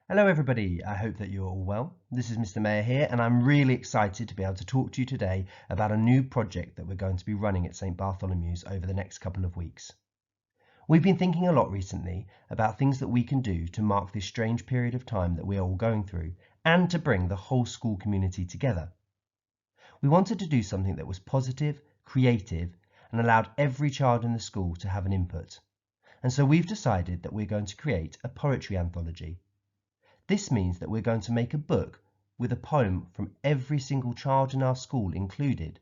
Hello everybody, I hope that you're all well. This is Mr. Mayor here and I'm really excited to be able to talk to you today about a new project that we're going to be running at St. Bartholomew's over the next couple of weeks. We've been thinking a lot recently about things that we can do to mark this strange period of time that we are all going through and to bring the whole school community together. We wanted to do something that was positive, creative and allowed every child in the school to have an input. And so we've decided that we're going to create a poetry anthology. This means that we're going to make a book with a poem from every single child in our school included.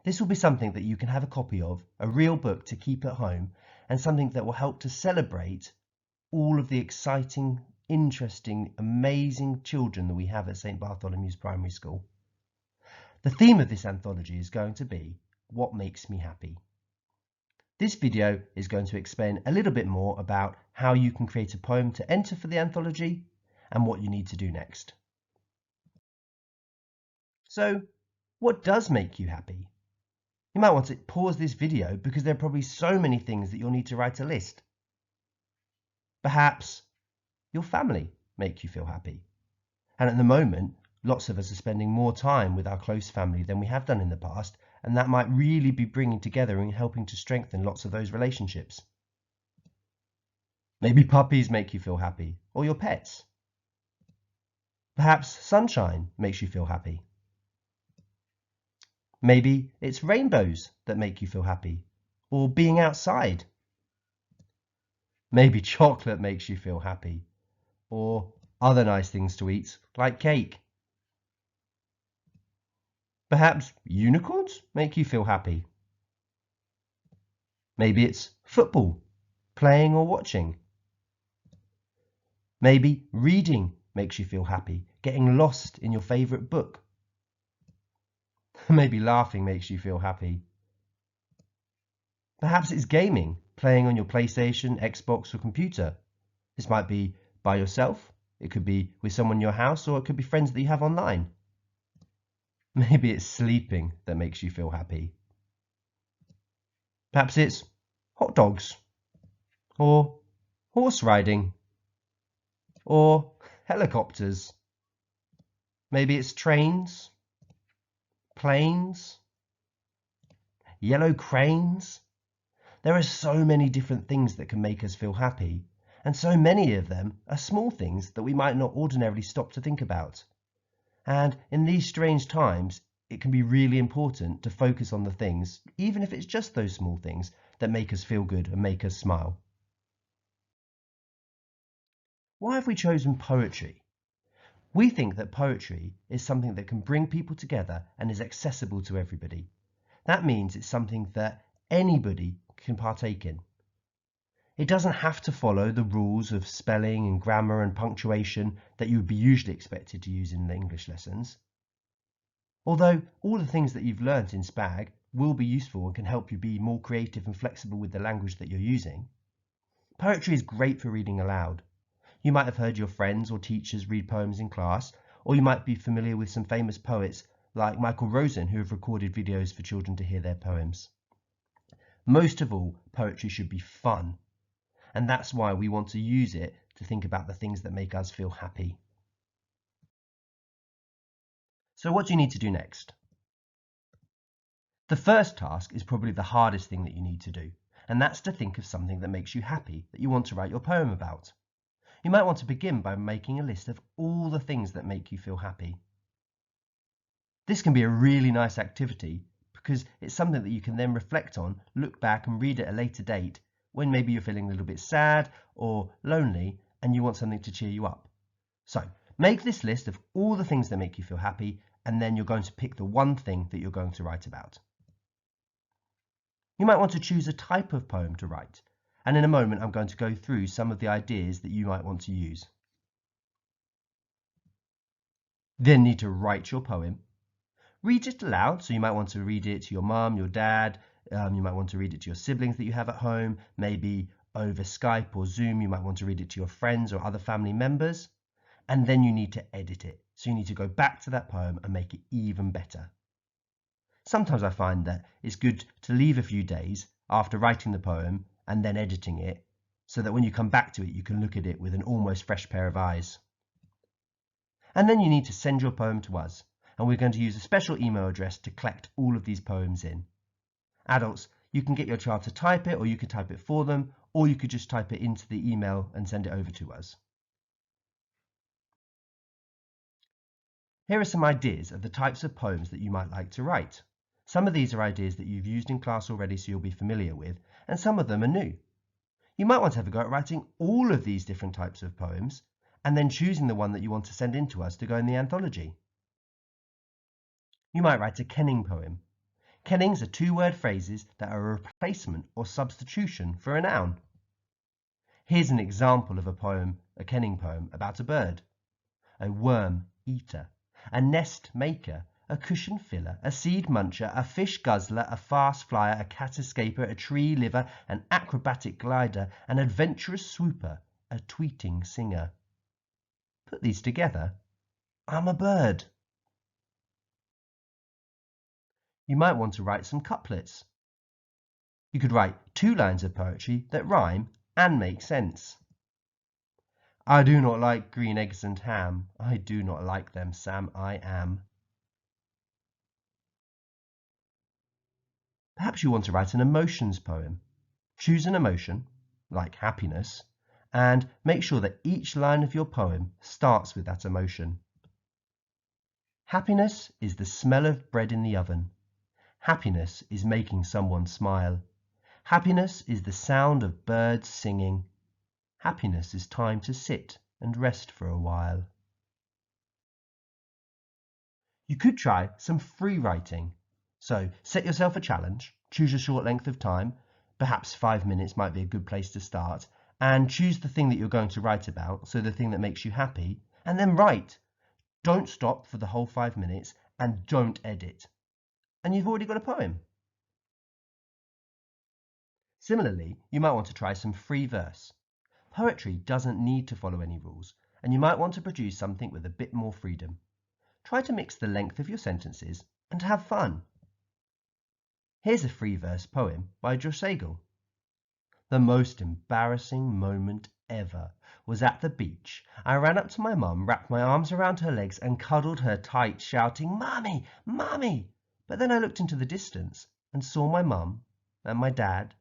This will be something that you can have a copy of, a real book to keep at home, and something that will help to celebrate all of the exciting, interesting, amazing children that we have at St. Bartholomew's Primary School. The theme of this anthology is going to be What Makes Me Happy. This video is going to explain a little bit more about how you can create a poem to enter for the anthology and what you need to do next. So, what does make you happy? You might want to pause this video because there are probably so many things that you'll need to write a list. Perhaps your family make you feel happy. And at the moment, lots of us are spending more time with our close family than we have done in the past, and that might really be bringing together and helping to strengthen lots of those relationships. Maybe puppies make you feel happy, or your pets. Perhaps sunshine makes you feel happy. Maybe it's rainbows that make you feel happy, or being outside. Maybe chocolate makes you feel happy, or other nice things to eat, like cake. Perhaps unicorns make you feel happy. Maybe it's football, playing or watching. Maybe reading makes you feel happy, getting lost in your favourite book. Maybe laughing makes you feel happy. Perhaps it's gaming, playing on your PlayStation, Xbox or computer. This might be by yourself, it could be with someone in your house, or it could be friends that you have online. Maybe it's sleeping that makes you feel happy. Perhaps it's hot dogs, or horse riding, or helicopters. Maybe it's trains, planes, yellow cranes. There are so many different things that can make us feel happy, and so many of them are small things that we might not ordinarily stop to think about. And in these strange times, it can be really important to focus on the things, even if it's just those small things, that make us feel good and make us smile. Why have we chosen poetry? We think that poetry is something that can bring people together and is accessible to everybody. That means it's something that anybody can partake in. It doesn't have to follow the rules of spelling and grammar and punctuation that you would be usually expected to use in the English lessons. Although all the things that you've learnt in SPAG will be useful and can help you be more creative and flexible with the language that you're using, poetry is great for reading aloud. You might have heard your friends or teachers read poems in class, or you might be familiar with some famous poets like Michael Rosen who have recorded videos for children to hear their poems. Most of all, poetry should be fun, and that's why we want to use it to think about the things that make us feel happy. So what do you need to do next? The first task is probably the hardest thing that you need to do, and that's to think of something that makes you happy that you want to write your poem about. You might want to begin by making a list of all the things that make you feel happy. This can be a really nice activity because it's something that you can then reflect on, look back and read at a later date when maybe you're feeling a little bit sad or lonely and you want something to cheer you up. So make this list of all the things that make you feel happy, and then you're going to pick the one thing that you're going to write about. You might want to choose a type of poem to write, and in a moment I'm going to go through some of the ideas that you might want to use. Then need to write your poem. Read it aloud, so you might want to read it to your mum, your dad, you might want to read it to your siblings that you have at home, maybe over Skype or Zoom you might want to read it to your friends or other family members. And then you need to edit it, so you need to go back to that poem and make it even better. Sometimes I find that it's good to leave a few days after writing the poem and then editing it, so that when you come back to it you can look at it with an almost fresh pair of eyes. And then you need to send your poem to us, and we're going to use a special email address to collect all of these poems in. Adults, you can get your child to type it, or you could type it for them, or you could just type it into the email and send it over to us. Here are some ideas of the types of poems that you might like to write. Some of these are ideas that you've used in class already, so you'll be familiar with, and some of them are new. You might want to have a go at writing all of these different types of poems, and then choosing the one that you want to send in to us to go in the anthology. You might write a kenning poem. Kennings are two-word phrases that are a replacement or substitution for a noun. Here's an example of a kenning poem about a bird: a worm eater, a nest maker, a cushion filler, a seed muncher, a fish guzzler, a fast flyer, a cat escaper, a tree liver, an acrobatic glider, an adventurous swooper, a tweeting singer. Put these together, I'm a bird. You might want to write some couplets. You could write 2 lines of poetry that rhyme and make sense. I do not like green eggs and ham. I do not like them, Sam, I am. Perhaps you want to write an emotions poem. Choose an emotion, like happiness, and make sure that each line of your poem starts with that emotion. Happiness is the smell of bread in the oven. Happiness is making someone smile. Happiness is the sound of birds singing. Happiness is time to sit and rest for a while. You could try some free writing. So set yourself a challenge, choose a short length of time, perhaps 5 minutes might be a good place to start, and choose the thing that you're going to write about, so the thing that makes you happy, and then write. Don't stop for the whole 5 minutes, and don't edit. And you've already got a poem. Similarly, you might want to try some free verse. Poetry doesn't need to follow any rules, and you might want to produce something with a bit more freedom. Try to mix the length of your sentences and have fun. Here's a free verse poem by Josh Sagal. The most embarrassing moment ever was at the beach. I ran up to my mum, wrapped my arms around her legs and cuddled her tight, shouting, "Mummy, Mummy!" But then I looked into the distance and saw my mum and my dad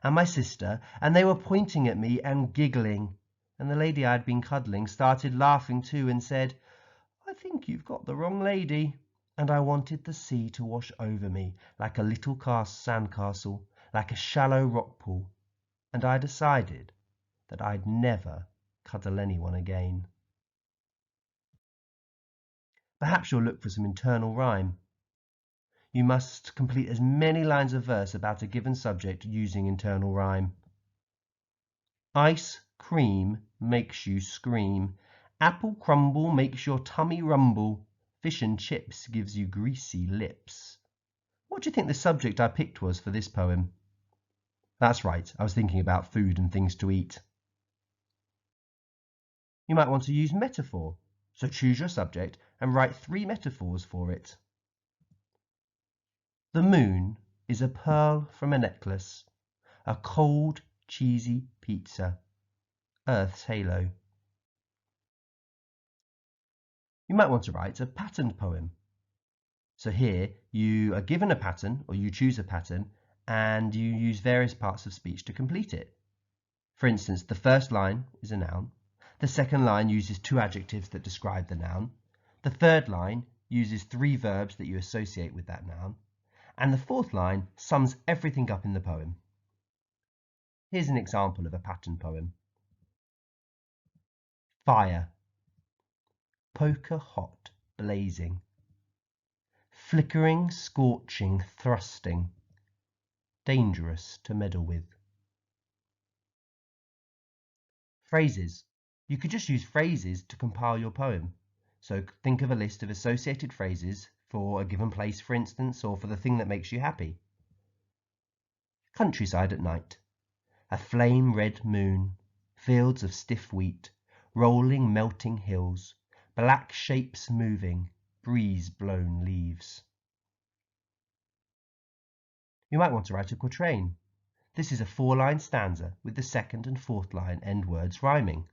and my sister, and they were pointing at me and giggling. And the lady I'd been cuddling started laughing too and said, "I think you've got the wrong lady." And I wanted the sea to wash over me like a little sandcastle, like a shallow rock pool. And I decided that I'd never cuddle anyone again. Perhaps you'll look for some internal rhyme. You must complete as many lines of verse about a given subject using internal rhyme. Ice cream makes you scream. Apple crumble makes your tummy rumble. Fish and chips gives you greasy lips. What do you think the subject I picked was for this poem? That's right, I was thinking about food and things to eat. You might want to use metaphor, so choose your subject and write 3 metaphors for it. The moon is a pearl from a necklace, a cold, cheesy pizza, Earth's halo. You might want to write a patterned poem. So here you are given a pattern, or you choose a pattern, and you use various parts of speech to complete it. For instance, the first line is a noun. The second line uses 2 adjectives that describe the noun. The third line uses 3 verbs that you associate with that noun. And the fourth line sums everything up in the poem. Here's an example of a pattern poem. Fire. Poker hot, blazing. Flickering, scorching, thrusting. Dangerous to meddle with. Phrases. You could just use phrases to compile your poem. So think of a list of associated phrases for a given place, for instance, or for the thing that makes you happy. Countryside at night. A flame red moon. Fields of stiff wheat. Rolling melting hills. Black shapes moving. Breeze blown leaves. You might want to write a quatrain. This is a 4-line stanza with the second and fourth line end words rhyming.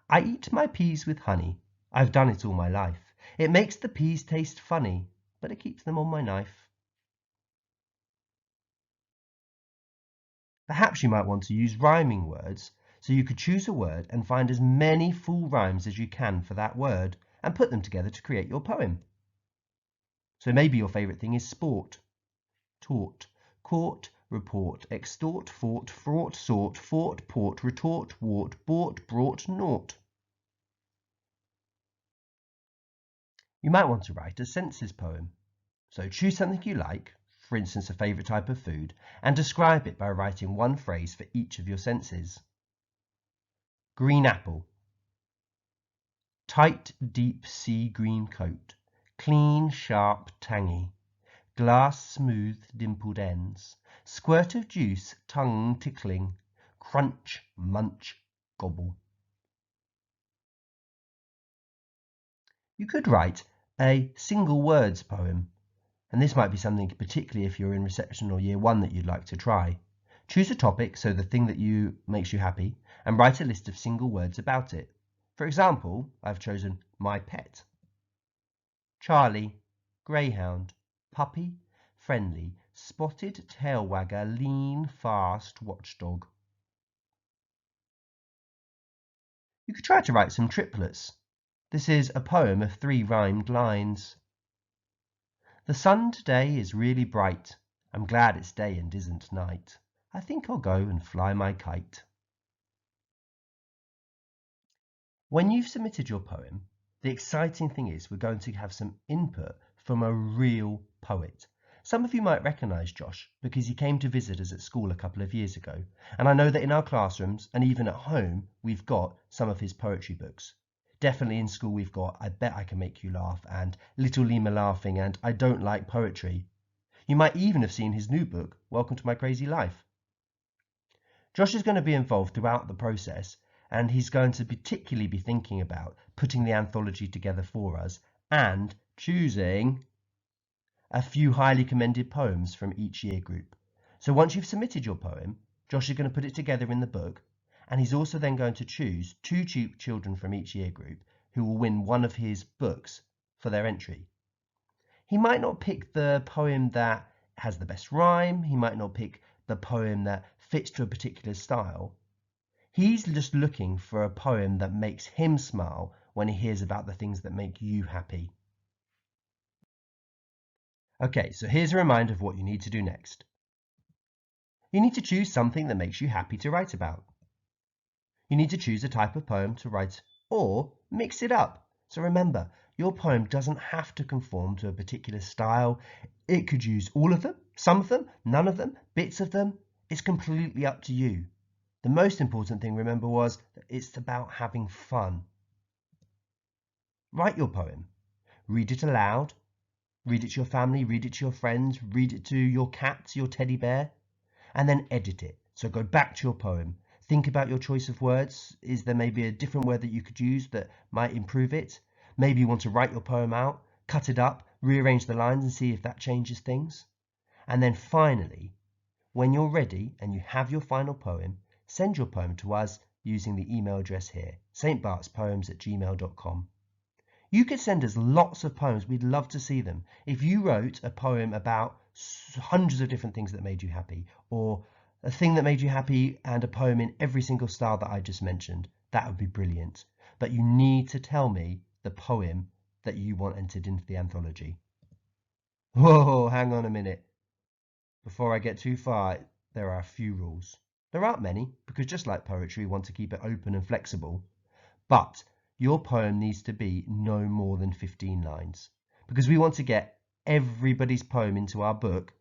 I eat my peas with honey. I've done it all my life. It makes the peas taste funny, but it keeps them on my knife. Perhaps you might want to use rhyming words, so you could choose a word and find as many full rhymes as you can for that word and put them together to create your poem. So maybe your favourite thing is sport. Taught, court, report, extort, fought, fraught, sought, fought, port, retort, wart, bought, brought, naught. You might want to write a census poem. So choose something you like, for instance a favourite type of food, and describe it by writing one phrase for each of your senses. Green apple. Tight, deep sea green coat. Clean, sharp, tangy. Glass smooth, dimpled ends. Squirt of juice, tongue tickling. Crunch, munch, gobble. You could write a single words poem, and this might be something particularly if you're in reception or year one that you'd like to try. Choose a topic, so the thing that makes you happy, and write a list of single words about it. For example, I've chosen my pet. Charlie, greyhound, puppy, friendly, spotted tail wagger, lean, fast, watchdog. You could try to write some triplets. This is a poem of 3 rhymed lines. The sun today is really bright. I'm glad it's day and isn't night. I think I'll go and fly my kite. When you've submitted your poem, the exciting thing is we're going to have some input from a real poet. Some of you might recognise Josh because he came to visit us at school a couple of years ago, and I know that in our classrooms and even at home we've got some of his poetry books. Definitely in school we've got I Bet I Can Make You Laugh and Little Lima Laughing and I Don't Like Poetry. You might even have seen his new book, Welcome to My Crazy Life. Josh is going to be involved throughout the process, and he's going to particularly be thinking about putting the anthology together for us and choosing a few highly commended poems from each year group. So once you've submitted your poem, Josh is going to put it together in the book, and he's also then going to choose 2 children from each year group who will win one of his books for their entry. He might not pick the poem that has the best rhyme, he might not pick the poem that fits to a particular style. He's just looking for a poem that makes him smile when he hears about the things that make you happy. Okay, so here's a reminder of what you need to do next. You need to choose something that makes you happy to write about. You need to choose a type of poem to write or mix it up. So remember, your poem doesn't have to conform to a particular style. It could use all of them, some of them, none of them, bits of them. It's completely up to you. The most important thing, remember, was that it's about having fun. Write your poem. Read it aloud. Read it to your family, read it to your friends, read it to your cat, your teddy bear, and then edit it. So go back to your poem. Think about your choice of words. Is there maybe a different word that you could use that might improve it? Maybe you want to write your poem out, cut it up, rearrange the lines and see if that changes things. And then finally, when you're ready and you have your final poem, send your poem to us using the email address here, stbartspoems@gmail.com. You could send us lots of poems. We'd love to see them. If you wrote a poem about hundreds of different things that made you happy, or a thing that made you happy and a poem in every single style that I just mentioned, that would be brilliant. But you need to tell me the poem that you want entered into the anthology. Whoa, hang on a minute. Before I get too far, there are a few rules. There aren't many, because just like poetry, we want to keep it open and flexible. But your poem needs to be no more than 15 lines. Because we want to get everybody's poem into our book,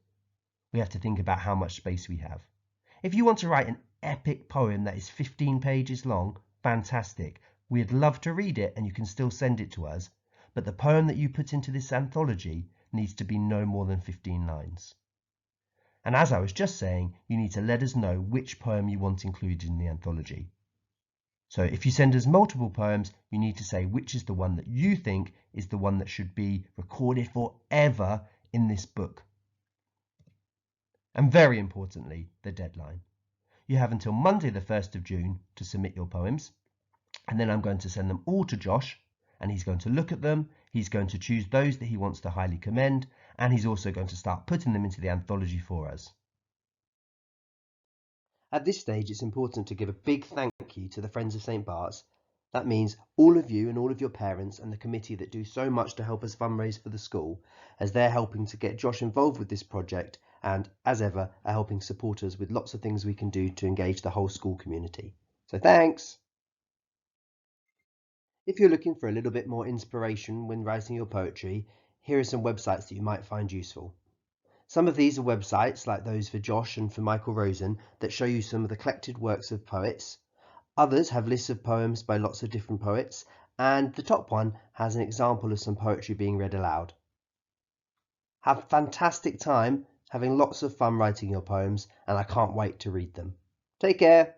we have to think about how much space we have. If you want to write an epic poem that is 15 pages long, fantastic. We'd love to read it and you can still send it to us. But the poem that you put into this anthology needs to be no more than 15 lines. And as I was just saying, you need to let us know which poem you want included in the anthology. So if you send us multiple poems, you need to say which is the one that you think is the one that should be recorded forever in this book. And very importantly, the deadline. You have until Monday the 1st of June to submit your poems. And then I'm going to send them all to Josh, and he's going to look at them, he's going to choose those that he wants to highly commend, and he's also going to start putting them into the anthology for us. At this stage, it's important to give a big thank you to the Friends of St. Bart's. That means all of you and all of your parents and the committee that do so much to help us fundraise for the school, as they're helping to get Josh involved with this project and, as ever, are helping support us with lots of things we can do to engage the whole school community. So thanks! If you're looking for a little bit more inspiration when writing your poetry, here are some websites that you might find useful. Some of these are websites, like those for Josh and for Michael Rosen, that show you some of the collected works of poets. Others have lists of poems by lots of different poets, and the top one has an example of some poetry being read aloud. Have a fantastic time, having lots of fun writing your poems, and I can't wait to read them. Take care!